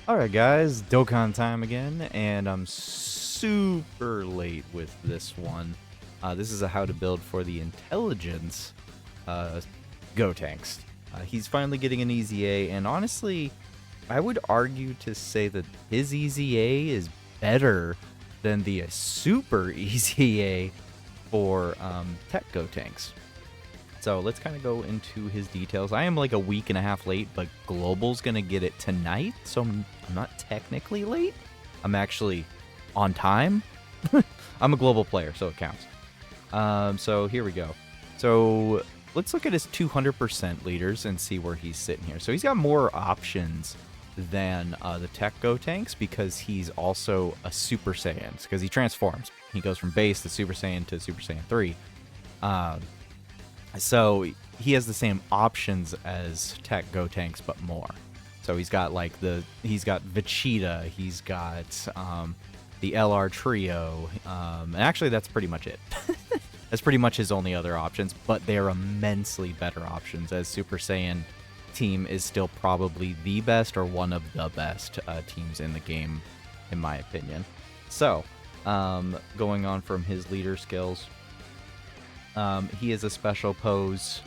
Alright guys, Dokkan time again, and I'm super late with this one. This is a how to build for the intelligence Gotenks. He's finally getting an EZA, and honestly, I would argue to say that his EZA is better than the super EZA for Tech Gotenks. So let's kind of go into his details. I am like a week and a half late, but Global's going to get it tonight, so I'm not technically late. I'm actually on time. I'm a Global player, so it counts. So here we go. So let's look at his 200% leaders and see where he's sitting here. So he's got more options than the Tech Gotenks because he's also a Super Saiyan, because he transforms. He goes from base to Super Saiyan to Super Saiyan 3. So he has the same options as Tech Gotenks, but more. So he's got like he's got Vegeta, he's got the LR trio, and actually that's pretty much it. That's pretty much his only other options, but they're immensely better options, as Super Saiyan team is still probably the best or one of the best teams in the game, in my opinion. So going on from his leader skills. He is a special pose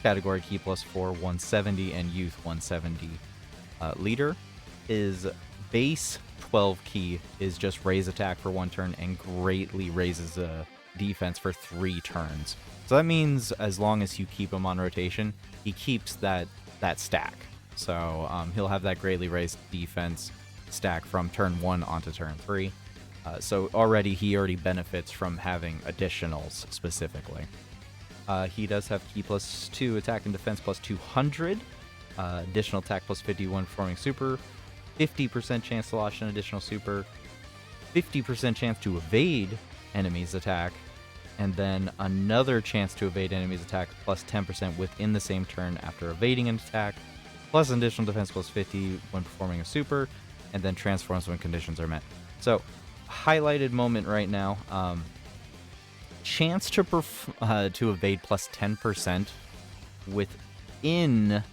category key +4 170 and youth 170 leader. His base 12 key is just raise attack for 1 turn and greatly raises defense for 3 turns. So that means as long as you keep him on rotation, he keeps that stack. So he'll have that greatly raised defense stack from turn 1 onto turn 3. So he already benefits from having additionals specifically. He does have key +2 attack and defense +200, additional attack +51 performing super, 50% chance to launch an additional super, 50% chance to evade enemies' attack, and then another chance to evade enemies' attack +10% within the same turn after evading an attack, plus an additional defense +50 when performing a super, and then transforms when conditions are met. So highlighted moment right now, chance to evade +10% within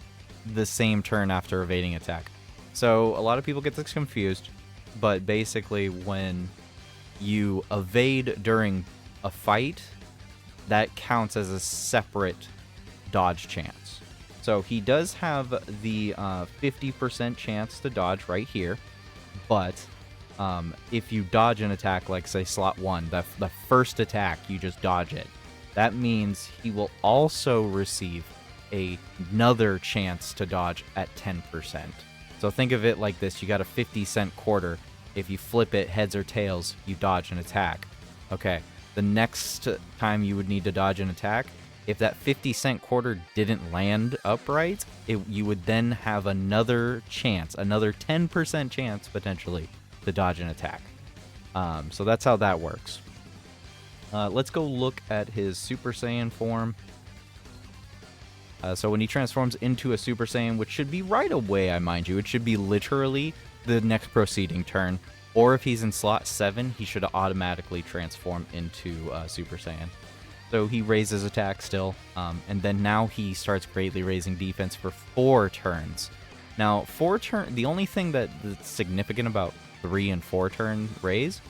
the same turn after evading attack. So a lot of people get this confused, but basically when you evade during a fight, that counts as a separate dodge chance. So he does have the 50% chance to dodge right here, but if you dodge an attack, like say slot 1, the first attack, you just dodge it. That means he will also receive another chance to dodge at 10%. So think of it like this. You got a 50-cent quarter. If you flip it heads or tails, you dodge an attack. Okay, the next time you would need to dodge an attack, if that 50-cent quarter didn't land upright, you would then have another chance, another 10% chance potentially, to dodge an attack. So that's how that works. Let's go look at his Super Saiyan form. So when he transforms into a Super Saiyan, which should be right away, I mind you, it should be literally the next proceeding turn, or if he's in slot 7, he should automatically transform into Super Saiyan. So he raises attack still, and then now he starts greatly raising defense for 4 turns. Now, the only thing that's significant about 3 and 4 turn raise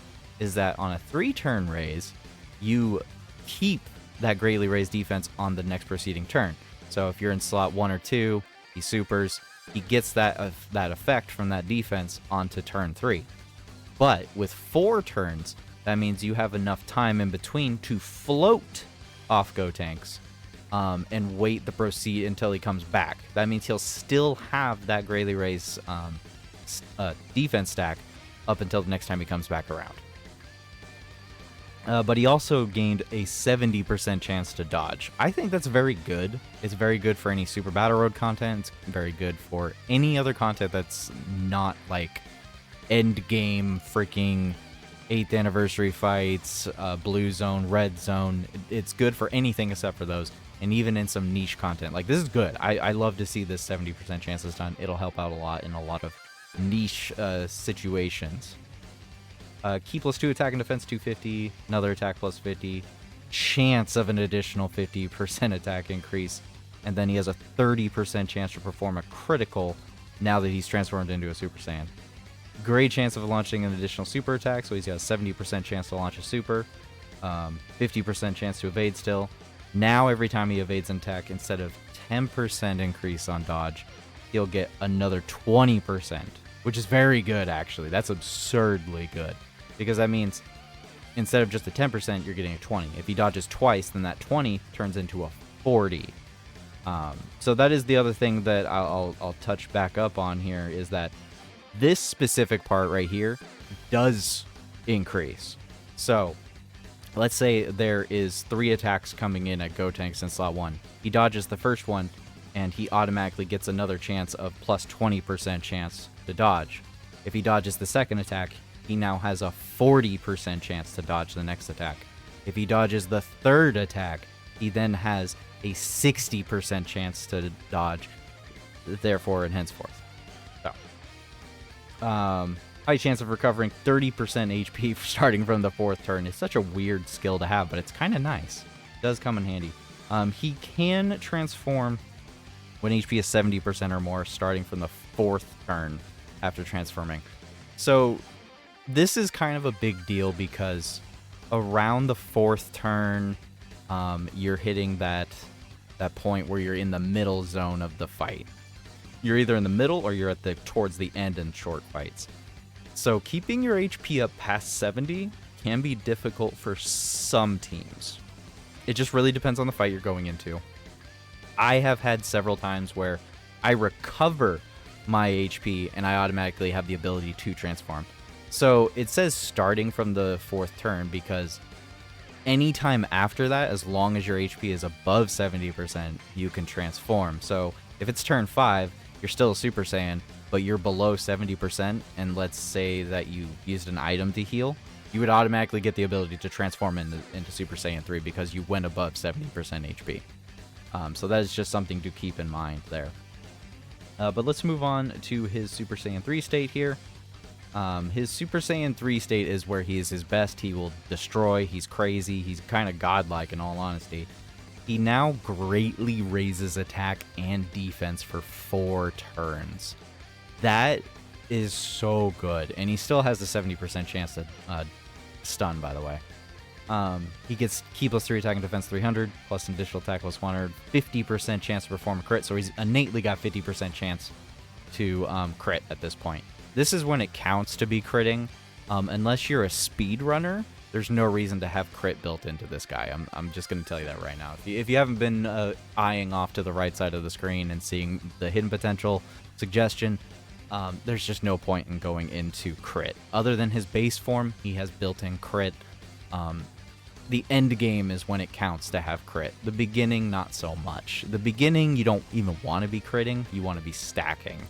is that on a 3-turn raise, you keep that greatly raised defense on the next proceeding turn. So if you're in slot 1 or 2, he supers, he gets that effect from that defense onto turn 3. But with 4 turns, that means you have enough time in between to float off Gotenks and wait the proceed until he comes back. That means he'll still have that greatly raised defense stack up until the next time he comes back around. But he also gained a 70% chance to dodge. I think that's very good. It's very good for any Super Battle Road content. It's very good for any other content that's not like end game freaking 8th anniversary fights, blue zone, red zone. It's good for anything except for those, and even in some niche content. Like, this is good. I love to see this 70% chances done. It'll help out a lot in a lot of niche situations. Key +2 attack and defense 250, another attack +50, chance of an additional 50% attack increase, and then he has a 30% chance to perform a critical now that he's transformed into a Super Saiyan. Great chance of launching an additional super attack, so he's got a 70% chance to launch a super. 50% chance to evade still. Now every time he evades an attack, instead of 10% increase on dodge, he'll get another 20%, which is very good, actually. That's absurdly good, because that means instead of just a 10%, you're getting a 20. If he dodges twice, then that 20 turns into a 40. So that is the other thing that I'll touch back up on here, is that this specific part right here does increase. So let's say there is 3 attacks coming in at Gotenks in slot 1. He dodges the first one, and he automatically gets another chance of plus 20% chance to dodge. If he dodges the second attack, he now has a 40% chance to dodge the next attack. If he dodges the third attack, he then has a 60% chance to dodge, therefore and henceforth. So, high chance of recovering 30% HP starting from the 4th turn. It's such a weird skill to have, but it's kind of nice. It does come in handy. He can transform when HP is 70% or more, starting from the 4th turn after transforming. So this is kind of a big deal, because around the 4th turn, you're hitting that point where you're in the middle zone of the fight. You're either in the middle or you're towards the end in short fights. So keeping your HP up past 70 can be difficult for some teams. It just really depends on the fight you're going into. I have had several times where I recover my HP and I automatically have the ability to transform. So it says starting from the 4th turn, because anytime after that, as long as your HP is above 70%, you can transform. So if it's turn 5, you're still a Super Saiyan, but you're below 70%, and let's say that you used an item to heal, you would automatically get the ability to transform into Super Saiyan 3 because you went above 70% HP. So that is just something to keep in mind there. But let's move on to his Super Saiyan 3 state here. His Super Saiyan 3 state is where he is his best. He will destroy. He's crazy. He's kind of godlike, in all honesty. He now greatly raises attack and defense for 4 turns. That is so good. And he still has a 70% chance to stun, by the way. He gets Ki plus 3 attack and defense 300, plus an additional attack plus 100, 50% chance to perform a crit. So he's innately got 50% chance to crit at this point. This is when it counts to be critting. Unless you're a speed runner, there's no reason to have crit built into this guy. I'm just going to tell you that right now. If you haven't been eyeing off to the right side of the screen and seeing the hidden potential suggestion, there's just no point in going into crit. Other than his base form, he has built-in crit. The end game is when it counts to have crit. The beginning, not so much. The beginning, you don't even want to be critting. You want to be stacking.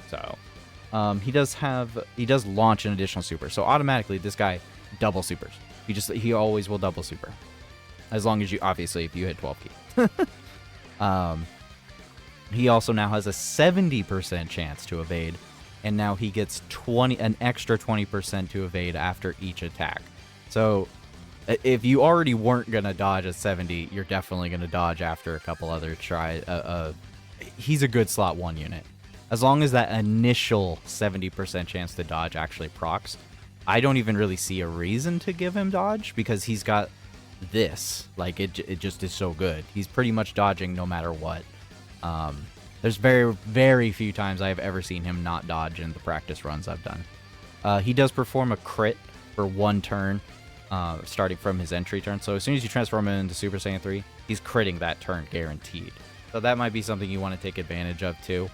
So he does launch an additional super. So automatically, this guy double supers. He always will double super, as long as obviously if you hit 12 key. He also now has a 70% chance to evade, and now he gets an extra 20% to evade after each attack. So if you already weren't gonna dodge at 70, you're definitely gonna dodge after a couple other tries. He's a good slot 1 unit. As long as that initial 70% chance to dodge actually procs, I don't even really see a reason to give him dodge, because he's got this. Like, it just is so good. He's pretty much dodging no matter what. There's very, very few times I've ever seen him not dodge in the practice runs I've done. He does perform a crit for 1 turn, starting from his entry turn. So as soon as you transform him into Super Saiyan 3, he's critting that turn guaranteed. So that might be something you want to take advantage of too.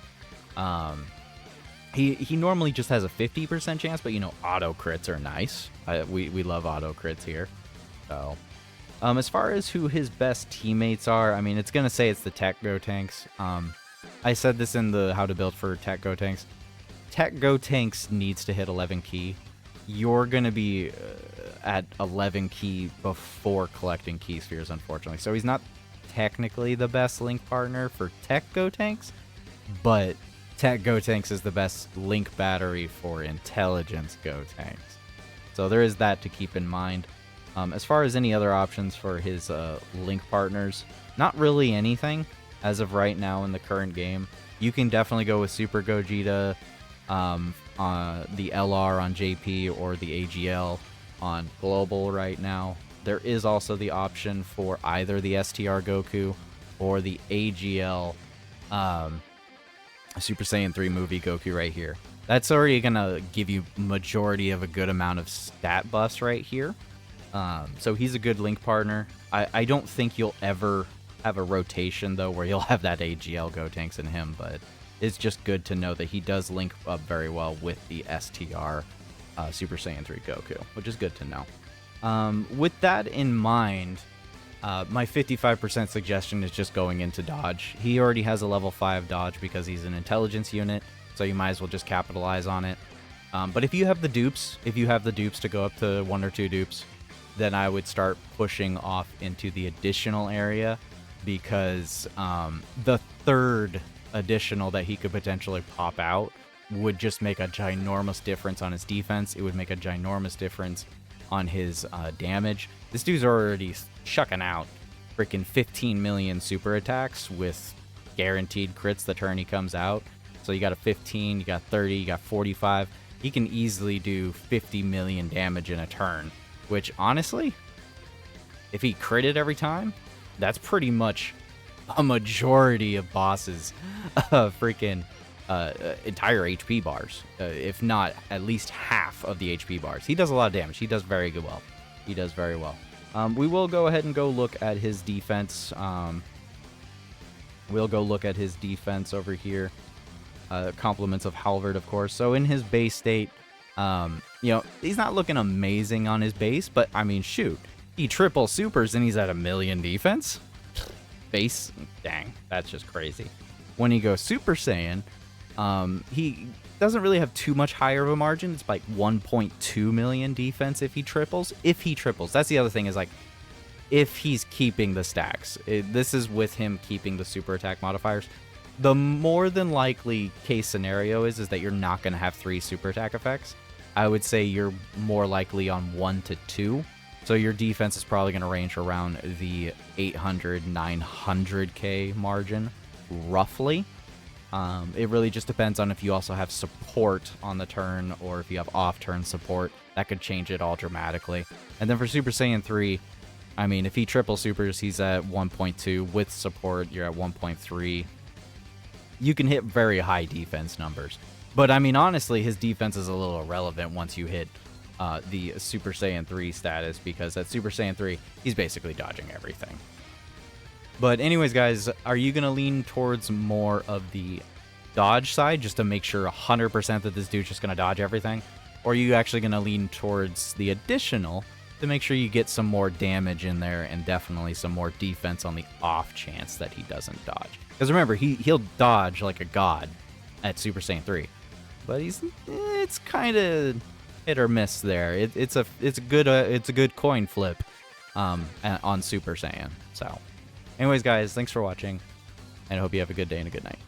He normally just has a 50% chance, but auto crits are nice. We love auto crits here. So as far as who his best teammates are, I mean, it's gonna say it's the Tech Gotenks. I said this in the how to build for Tech Gotenks. Tech Gotenks needs to hit 11 key. You're gonna be at 11 key before collecting key spheres, unfortunately. So he's not technically the best link partner for Tech Gotenks, but Tech Gotenks is the best link battery for Intelligence Gotenks. So there is that to keep in mind. As far as any other options for his link partners, not really anything as of right now in the current game. You can definitely go with Super Gogeta. the LR on JP or the AGL on Global right now. There is also the option for either the STR Goku or the AGL Super Saiyan 3 movie Goku right here. That's already going to give you majority of a good amount of stat buffs right here. So he's a good link partner. I don't think you'll ever have a rotation, though, where you'll have that AGL Gotenks in him, but it's just good to know that he does link up very well with the STR Super Saiyan 3 Goku, which is good to know. With that in mind, my 55% suggestion is just going into dodge. He already has a level 5 dodge because he's an intelligence unit, so you might as well just capitalize on it. But if you have the dupes, to go up to 1 or 2 dupes, then I would start pushing off into the additional area, because the third additional that he could potentially pop out would just make a ginormous difference on his defense. It would make a ginormous difference on his damage. This dude's already chucking out freaking 15 million super attacks with guaranteed crits the turn he comes out. So you got a 15, you got 30, you got 45. He can easily do 50 million damage in a turn, which honestly, if he critted every time, that's pretty much a majority of bosses' freaking entire HP bars, if not at least half of the HP bars. He does a lot of damage. He does very good well. He does very well. We will go ahead and go look at his defense. We'll go look at his defense over here. Compliments of Halvard, of course. So in his base state, he's not looking amazing on his base, but I mean, shoot, he triple supers and he's at 1 million defense. Base, dang, that's just crazy. When he goes Super Saiyan, he doesn't really have too much higher of a margin. It's like 1.2 million defense if he triples. That's the other thing, is like, if he's keeping the stacks. This is with him keeping the super attack modifiers. The more than likely case scenario is that you're not going to have 3 super attack effects. I would say you're more likely on 1 to 2. So your defense is probably going to range around the 800, 900k margin, roughly. It really just depends on if you also have support on the turn or if you have off-turn support. That could change it all dramatically. And then for Super Saiyan 3, I mean, if he triple supers, he's at 1.2. With support, you're at 1.3. You can hit very high defense numbers. But, I mean, honestly, his defense is a little irrelevant once you hit the Super Saiyan 3 status, because at Super Saiyan 3, he's basically dodging everything. But anyways, guys, are you going to lean towards more of the dodge side just to make sure 100% that this dude's just going to dodge everything? Or are you actually going to lean towards the additional to make sure you get some more damage in there and definitely some more defense on the off chance that he doesn't dodge? Because remember, he'll dodge like a god at Super Saiyan 3. But it's kind of hit or miss there. It's a good coin flip on Super Saiyan. So anyways, guys, thanks for watching, and I hope you have a good day and a good night.